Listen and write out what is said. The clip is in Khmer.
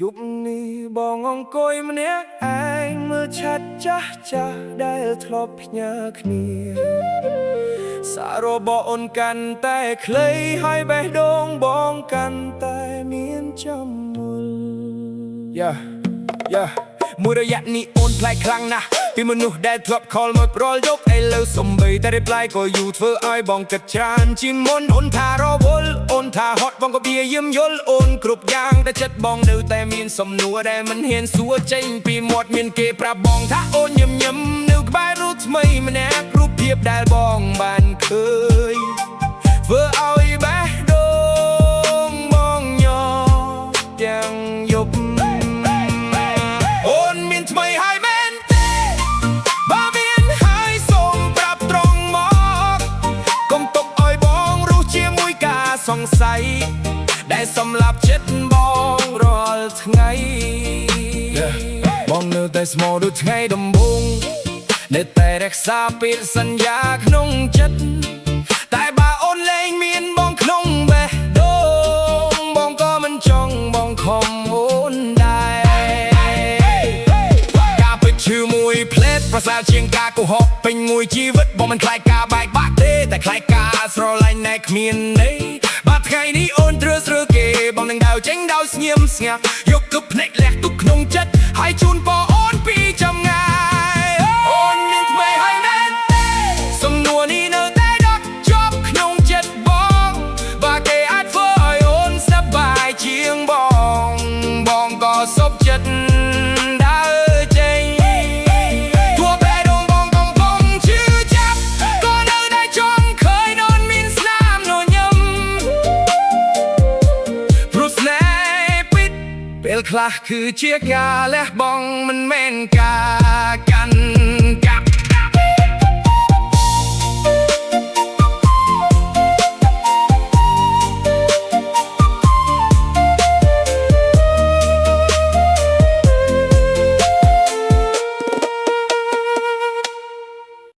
ยุคนี้បងអង្គុយម្នាក់ឯងមើលឆាត់ចាស់ចាស់ដែលធ្លាប់ផ្ញើគ្នាសាររបស់អូនកាន់តែខ្លីហើយបេះដូងបងកាន់តែមានចំមុលមួយរយៈនេះអូនប្លែកខ្លាំងណាស់ពីមនុស្សដែលធ្លាប់ខលមកប្រលយកឥឡូវសំបីតែរីប្លាយក៏យូរធ្វើឲ្យបងគិតច្រើនជាងមុនអូនថារវល់អូនថាហត់បងក៏ព្យាយាមយល់អូនគ្រប់យ៉ាងតែចិត្តបងនៅតែមានសំណួរដែលមិនហ៊ានសួរចេញពីមាត់មានគេប្រាប់បងថាអូនញឹមនៅក្បែររូបថ្មីម្នាក់រូបភាពដែលបងបានឃើញធ្វើឲ្យបេះដូងបងញ័រទាំងយប់សង្ស័យដែលសម្លាប់ចិត្តបងរាល់ថ្ងៃបងនៅតែស្មោះដូចថ្ងៃដំបូងនៅតែរក្សាពាក្យសន្យាក្នុងចិត្តតែបើអូនលែងមានបងក្នុងបេះដូងបងក៏មិនចង់បងខំអូនដែរការពិតឈឺមួយផ្លេតប្រសើរជាងការកុហកពេញមួយជីវិតបងមិនខ្លាចការបែកបាក់ទេតែខ្លាចការស្រឡាញ់ដែលគ្មានន័យបាទថ្ងៃនេះអូនត្រូវស្រើគេបងនឹងដើរចេញដោយស្ងៀមស្ងាត់យកគប់ភ្នែកលះទុកក្នុងចិត្តហើយជូនពរអូនពីចម្ងាយអូនមានថ្មីហើយមែនទេសំណួរនេះនៅតែដកជាប់ក្នុងចិត្តបងបើគេអាចធ្វើឲ្យអូនសប្បាយជាងបងក៏សុខចិត្តដើរចេញทั่วបេះដូងបងកំពុងឈឺចាប់ក៏នៅតែចង់ឃើញអូនមានស្នាមនោះញឹមព្រោះស្នេហ៍ពិតពេលខ្លះគឺជាការលះបង់មិនមែនការ